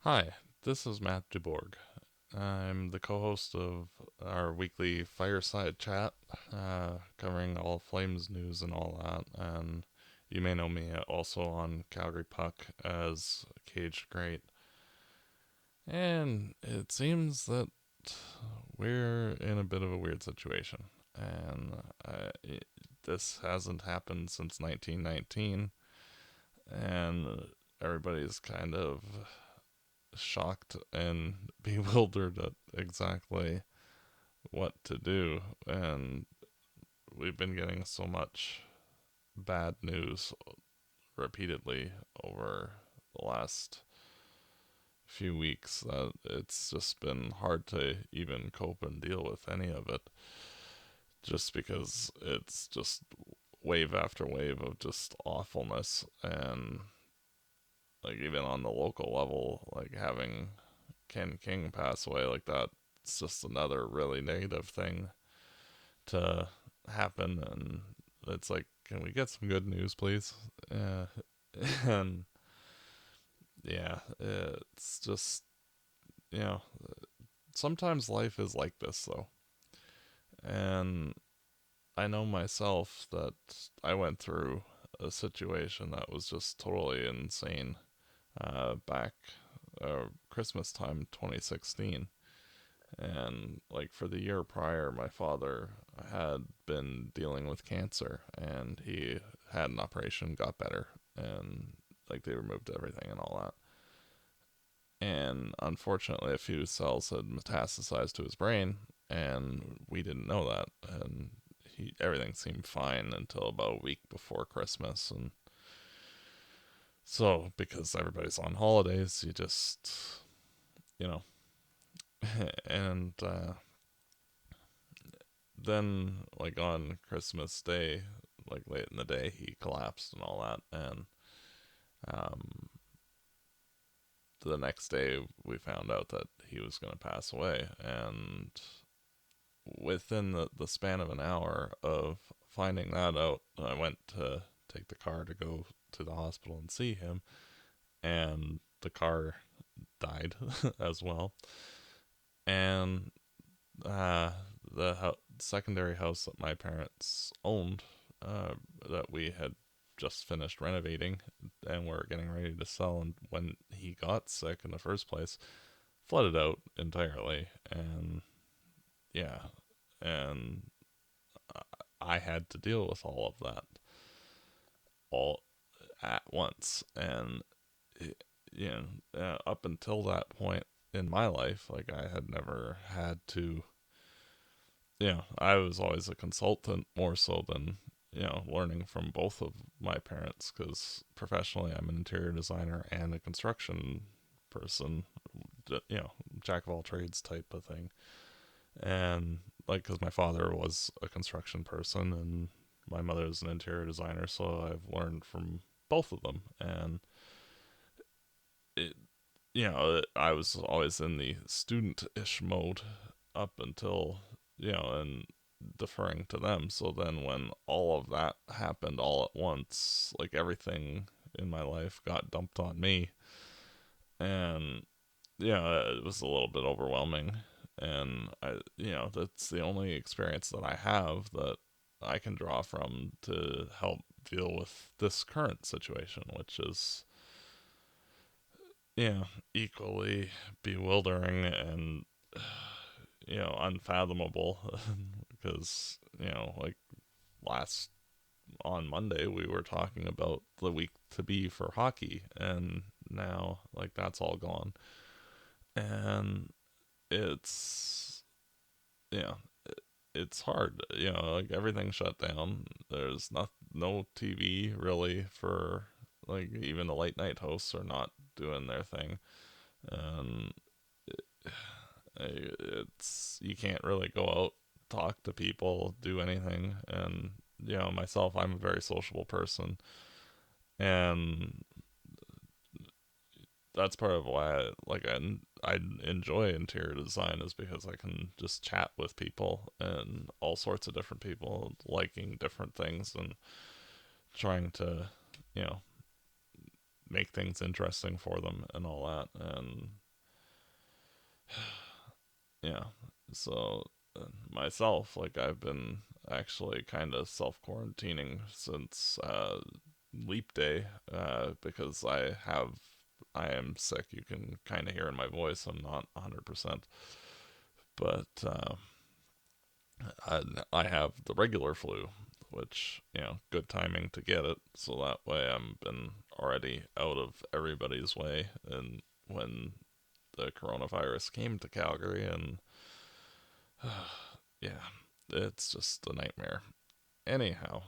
Hi, this is Matt Duborg. I'm the co host of our weekly fireside chat, covering all Flames news and all that. And you may know me also on Calgary Puck as Cage Great. And it seems that we're in a bit of a weird situation. And this hasn't happened since 1919. And everybody's kind of shocked and bewildered at exactly what to do. And we've been getting so much bad news repeatedly over the last few weeks that it's just been hard to even cope and deal with any of it, just because it's just wave after wave of just awfulness. And like even on the local level, like having Ken King pass away like that, it's just another really negative thing to happen. And it's like, can we get some good news, please? Uh, and yeah, it's just, you know, sometimes life is like this, though. And I know myself that I went through a situation that was just totally insane back Christmas time 2016. And like for the year prior, my father had been dealing with cancer, and he had an operation, got better, and like they removed everything and all that. And unfortunately, a few cells had metastasized to his brain, and we didn't know that. And everything seemed fine until about a week before Christmas. And so, because everybody's on holidays, you just, you know, and then like on Christmas Day, like late in the day, he collapsed and all that. And um, the next day, we found out that he was going to pass away. And within the span of an hour of finding that out, I went to take the car to go to the hospital and see him, and the car died as well. And uh, the secondary house that my parents owned, that we had just finished renovating and were getting ready to sell, and when he got sick in the first place, flooded out entirely. And yeah, and I had to deal with all of that all at once. And you know, up until that point in my life, like I had never had to. I was always a consultant more so than learning from both of my parents, because professionally I'm an interior designer and a construction person, you know, jack of all trades type of thing. And like, because my father was a construction person and my mother's an interior designer, so I've learned from both of them. And it, I was always in the student-ish mode up until, and deferring to them. So then when all of that happened all at once, like everything in my life got dumped on me. And it was a little bit overwhelming. And that's the only experience that I have that I can draw from to help deal with this current situation, which is, equally bewildering and, unfathomable. Because, like last on Monday, we were talking about the week to be for hockey, and now, like, that's all gone. And it's, yeah, it's hard. Like everything shut down. There's no TV really for, like, even the late night hosts are not doing their thing. And it's you can't really go out, talk to people, do anything. And myself, I'm a very sociable person, and that's part of why I enjoy interior design, is because I can just chat with people and all sorts of different people liking different things and trying to, you know, make things interesting for them and all that. And yeah, so myself, like I've been actually kind of self quarantining since leap day, because I am sick. You can kind of hear in my voice I'm not 100%, but I have the regular flu, which, good timing to get it. So that way I'm been already out of everybody's way. And when the coronavirus came to Calgary, and yeah, it's just a nightmare. Anyhow,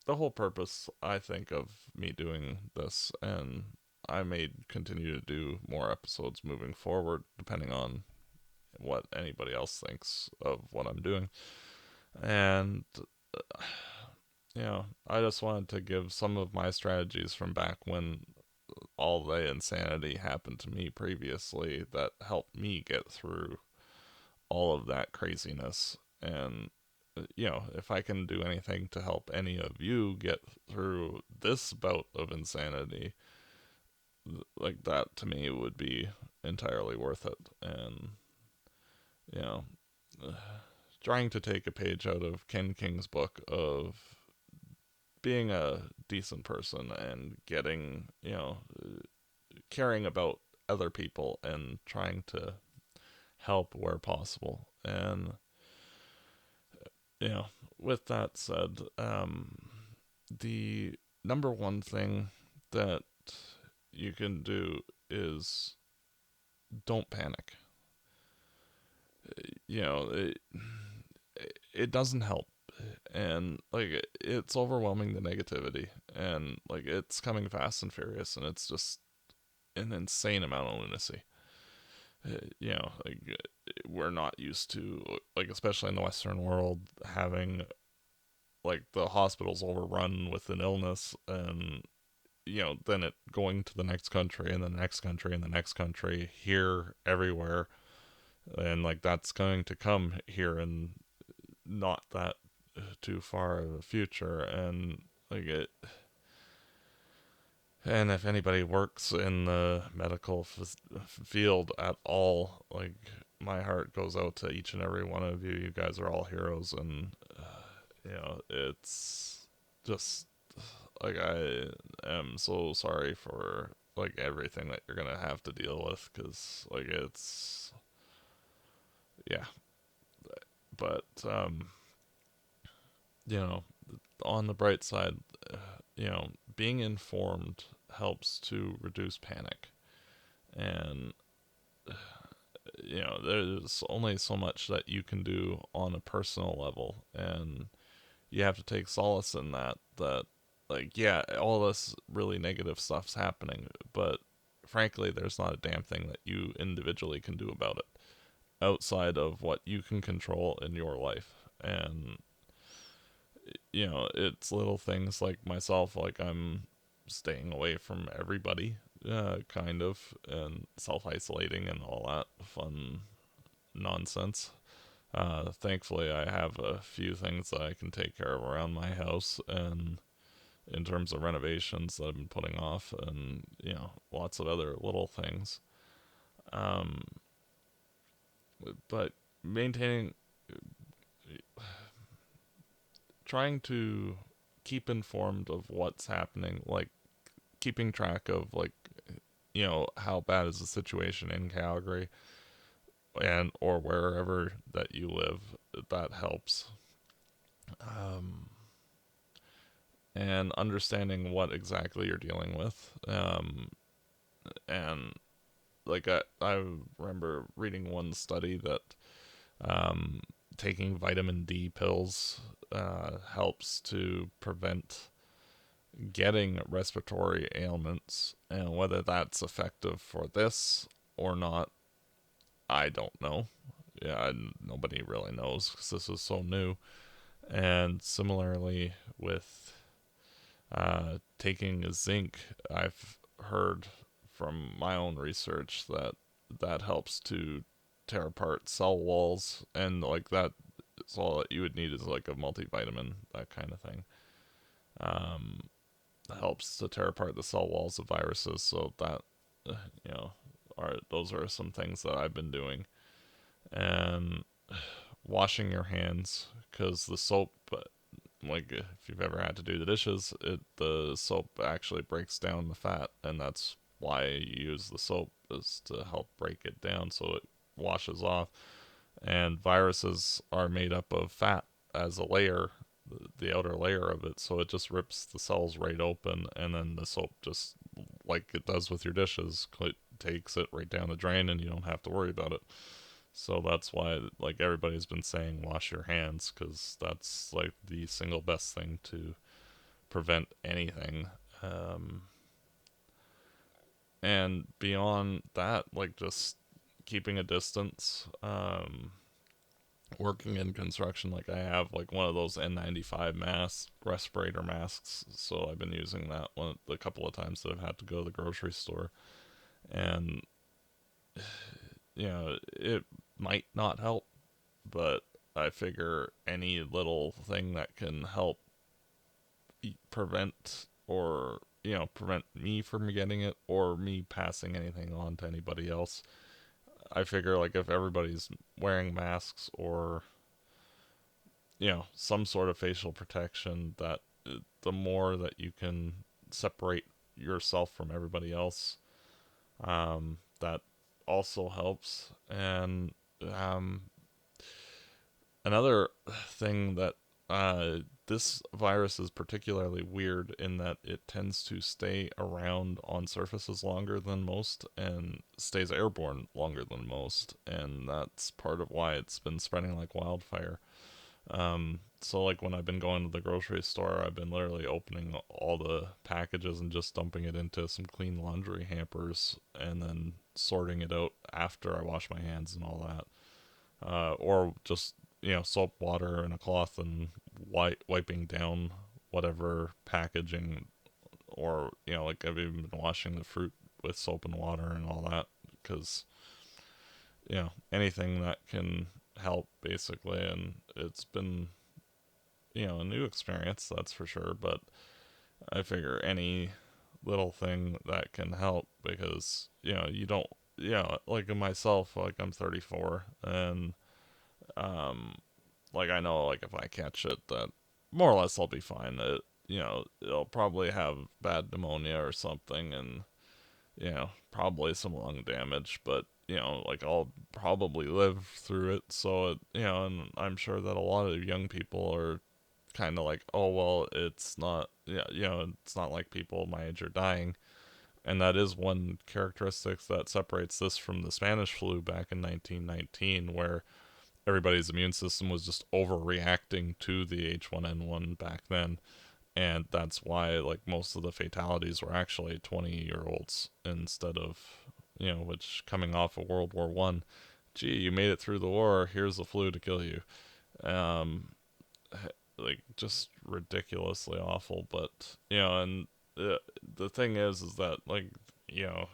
the whole purpose, I think, of me doing this, and I may continue to do more episodes moving forward, depending on what anybody else thinks of what I'm doing. And I just wanted to give some of my strategies from back when all the insanity happened to me previously that helped me get through all of that craziness. And, if I can do anything to help any of you get through this bout of insanity, like that to me would be entirely worth it. And, you know, trying to take a page out of Ken King's book of being a decent person and getting, caring about other people and trying to help where possible. And, you know, with that said, the number one thing that you can do is don't panic. You know, it doesn't help. And like it's overwhelming, the negativity, and like it's coming fast and furious, and it's just an insane amount of lunacy. Like we're not used to, like, especially in the Western world, having like the hospitals overrun with an illness, and then it going to the next country and the next country and the next country, here, everywhere, and like that's going to come here in not that too far of a future. And like it, and if anybody works in the medical field at all, like my heart goes out to each and every one of you. You guys are all heroes, and it's just like I am so sorry for like everything that you're gonna have to deal with, because like it's, yeah. But you know on the bright side, being informed helps to reduce panic. And there's only so much that you can do on a personal level, and you have to take solace in that like, yeah, all this really negative stuff's happening, but frankly there's not a damn thing that you individually can do about it outside of what you can control in your life. And it's little things like myself, like I'm staying away from everybody, kind of, and self-isolating and all that fun nonsense. Thankfully I have a few things that I can take care of around my house, and in terms of renovations that I've been putting off, and lots of other little things. Um, but maintaining, trying to keep informed of what's happening, like keeping track of, like, how bad is the situation in Calgary, and or wherever that you live, that helps. Um, and understanding what exactly you're dealing with. And like I remember reading one study that um, taking vitamin D pills helps to prevent getting respiratory ailments, and whether that's effective for this or not, I don't know. Yeah, nobody really knows because this is so new. And similarly with taking zinc, I've heard from my own research that that helps to tear apart cell walls, and like that is all that you would need is like a multivitamin, that kind of thing. Um, helps to tear apart the cell walls of viruses. So that, uh, you know, those are some things that I've been doing. And washing your hands, because the soap, like if you've ever had to do the dishes, the soap actually breaks down the fat, and that's why you use the soap, is to help break it down so it washes off. And viruses are made up of fat as a layer, the outer layer of it, so it just rips the cells right open, and then the soap just, like it does with your dishes, takes it right down the drain, and you don't have to worry about it. So that's why, like, everybody's been saying wash your hands, because that's like the single best thing to prevent anything. Um, and beyond that, like, just keeping a distance. Working in construction, like, I have like one of those N95 masks, respirator masks. So I've been using that one the couple of times that I've had to go to the grocery store, and it might not help, but I figure any little thing that can help prevent, or prevent me from getting it, or me passing anything on to anybody else. I figure, like, if everybody's wearing masks, or some sort of facial protection, that the more that you can separate yourself from everybody else, that also helps. And um, another thing that, this virus is particularly weird in that it tends to stay around on surfaces longer than most, and stays airborne longer than most, and that's part of why it's been spreading like wildfire. So, like, when I've been going to the grocery store, I've been literally opening all the packages and just dumping it into some clean laundry hampers, and then sorting it out after I wash my hands and all that. Or just, soap, water, and a cloth, and wiping down whatever packaging. Or, like, I've even been washing the fruit with soap and water and all that, because, anything that can help, basically. And it's been, a new experience, that's for sure. But I figure any little thing that can help, because, you don't, like, in myself, like, I'm 34, and um, like, I know, like, if I catch it, that more or less I'll be fine. It'll probably have bad pneumonia or something, and probably some lung damage, but like, I'll probably live through it. So and I'm sure that a lot of young people are kind of like, oh well, it's not, it's not like people my age are dying. And that is one characteristic that separates this from the Spanish flu back in 1919, where everybody's immune system was just overreacting to the H1N1 back then. And that's why, like, most of the fatalities were actually 20-year-olds instead of, which, coming off of World War I, gee, you made it through the war, here's the flu to kill you. um like, just ridiculously awful. But, and the thing is that, like, you know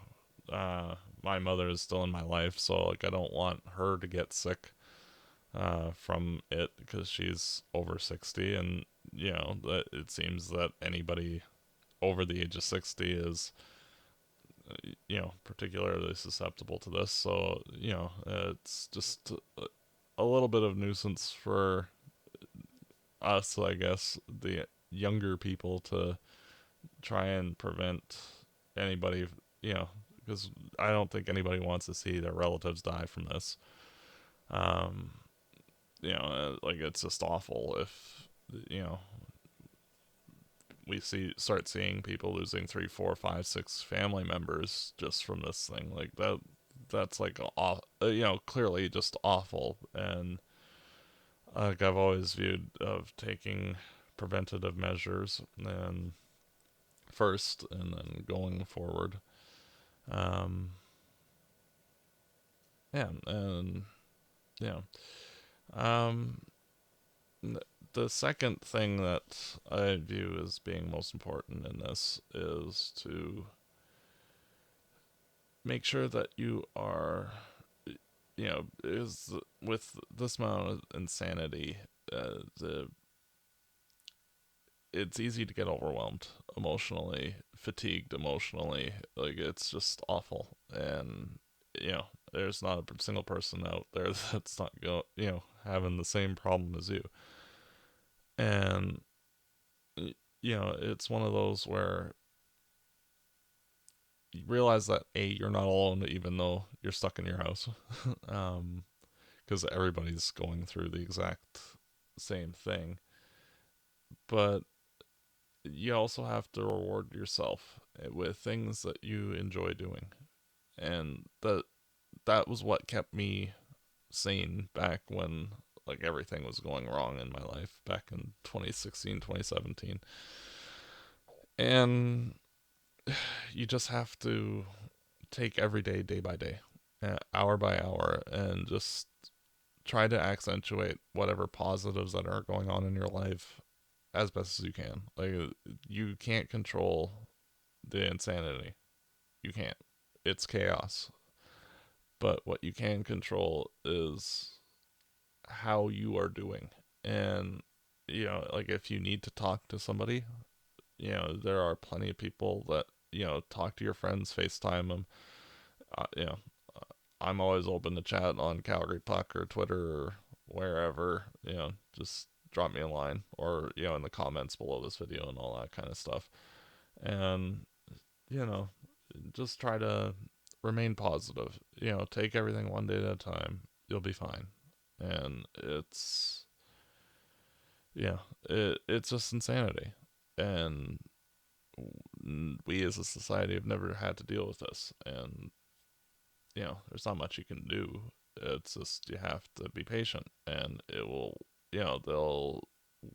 my mother is still in my life, so, like, I don't want her to get sick from it, because she's over 60. And that it seems that anybody over the age of 60 is, particularly susceptible to this. So, it's just a little bit of nuisance for us, I guess, the younger people, to try and prevent anybody, because I don't think anybody wants to see their relatives die from this. Um, like, it's just awful if, you know, we start seeing people losing 3, 4, 5, 6 family members just from this thing. Like, that's like, clearly just awful. And, like, I've always viewed of taking preventative measures and first, and then going forward. Um, yeah, and yeah. Um, the second thing that I view as being most important in this is to make sure that you are, is with this amount of insanity, the it's easy to get overwhelmed emotionally, fatigued emotionally. Like it's just awful, and you know, there's not a single person out there that's not having the same problem as you. And it's one of those where you realize that you're not alone, even though you're stuck in your house, because everybody's going through the exact same thing. But you also have to reward yourself with things that you enjoy doing, and that was what kept me sane back when like everything was going wrong in my life back in 2016, 2017. And you just have to take every day, day by day, hour by hour, and just try to accentuate whatever positives that are going on in your life as best as you can. Like, you can't control the insanity. You can't. It's chaos. But what you can control is how you are doing. And, like if you need to talk to somebody, there are plenty of people that, talk to your friends, FaceTime them. Uh, you know, I'm always open to chat on Calgary Puck or Twitter or wherever, just drop me a line or, in the comments below this video and all that kind of stuff. And, you know, just try to remain positive. Take everything one day at a time. You'll be fine. And yeah, it's just insanity. And we as a society have never had to deal with this. And, there's not much you can do. It's just you have to be patient. And it will, they'll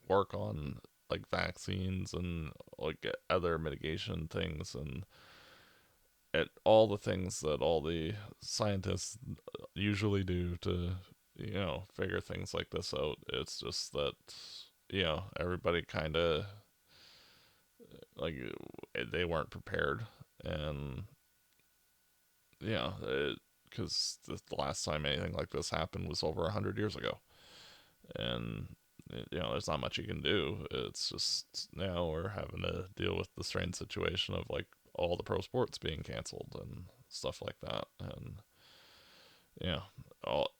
work on like vaccines and like other mitigation things and at all the things that all the scientists usually do to figure things like this out. It's just that everybody kind of like they weren't prepared. And yeah, because the last time anything like this happened was over 100 years ago. And there's not much you can do. It's just now we're having to deal with the strange situation of like all the pro sports being canceled and stuff like that. And yeah, all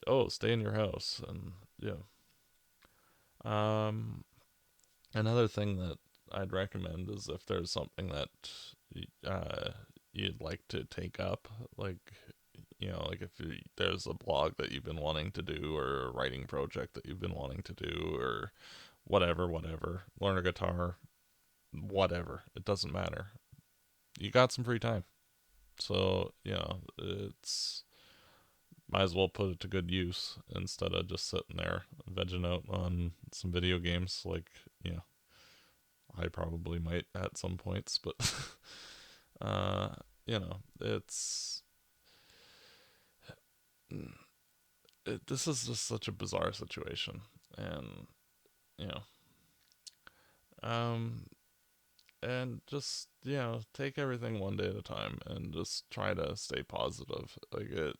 oh, stay in your house. And yeah. um Another thing that I'd recommend is if there's something that uh you'd like to take up, like like if there's a blog that you've been wanting to do or a writing project that you've been wanting to do or whatever, learn a guitar, whatever, it doesn't matter. You got some free time, so it's might as well put it to good use instead of just sitting there vegging out on some video games. Like, I probably might at some points, but uh, it's this is just such a bizarre situation. And you know um and just take everything one day at a time and just try to stay positive. Like it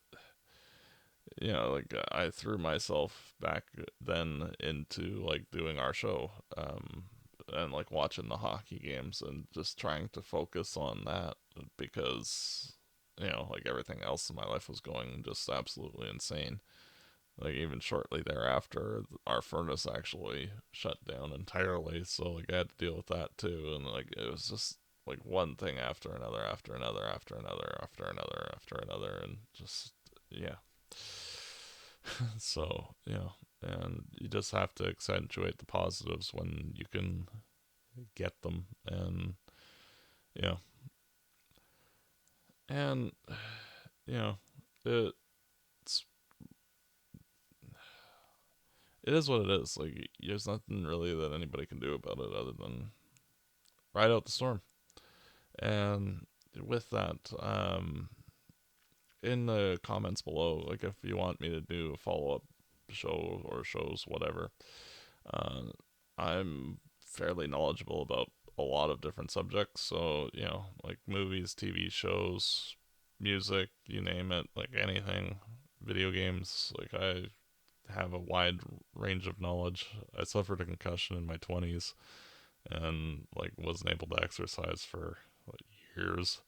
like I threw myself back then into like doing our show, and like watching the hockey games and just trying to focus on that because like everything else in my life was going just absolutely insane. Like even shortly thereafter, our furnace actually shut down entirely, so like I had to deal with that too. And like it was just like one thing after another, after another, after another, after another, after another, and just yeah. So and you just have to accentuate the positives when you can get them. And yeah, and you know it's it is what it is. Like there's nothing really that anybody can do about it other than ride out the storm. And with that, in the comments below, like if you want me to do a follow up show or shows, whatever, uh, I'm fairly knowledgeable about a lot of different subjects. So like movies, TV shows, music, you name it, like anything, video games. Like I have a wide range of knowledge. I suffered a concussion in my 20s, and like wasn't able to exercise for like, years.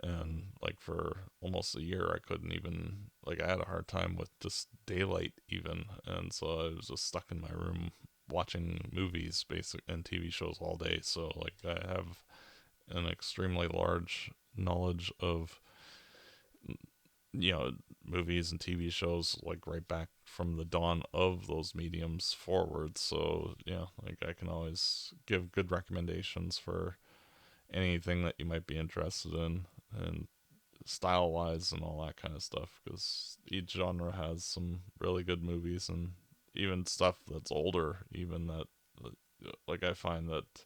And like for almost a year I couldn't even, like, I had a hard time with just daylight even, and so I was just stuck in my room watching movies basic and TV shows all day. So like I have an extremely large knowledge of, you know, movies and TV shows like right back from the dawn of those mediums forward. So yeah, like I can always give good recommendations for anything that you might be interested in, and style wise and all that kind of stuff, because each genre has some really good movies, and even stuff that's older, even that, like, I find that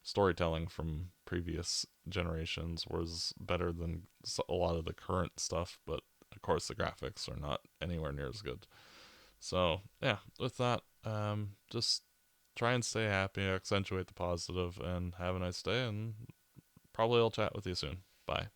storytelling from previous generations was better than a lot of the current stuff, but of course the graphics are not anywhere near as good. So yeah, with that, just try and stay happy, accentuate the positive, and have a nice day, and probably I'll chat with you soon. Bye.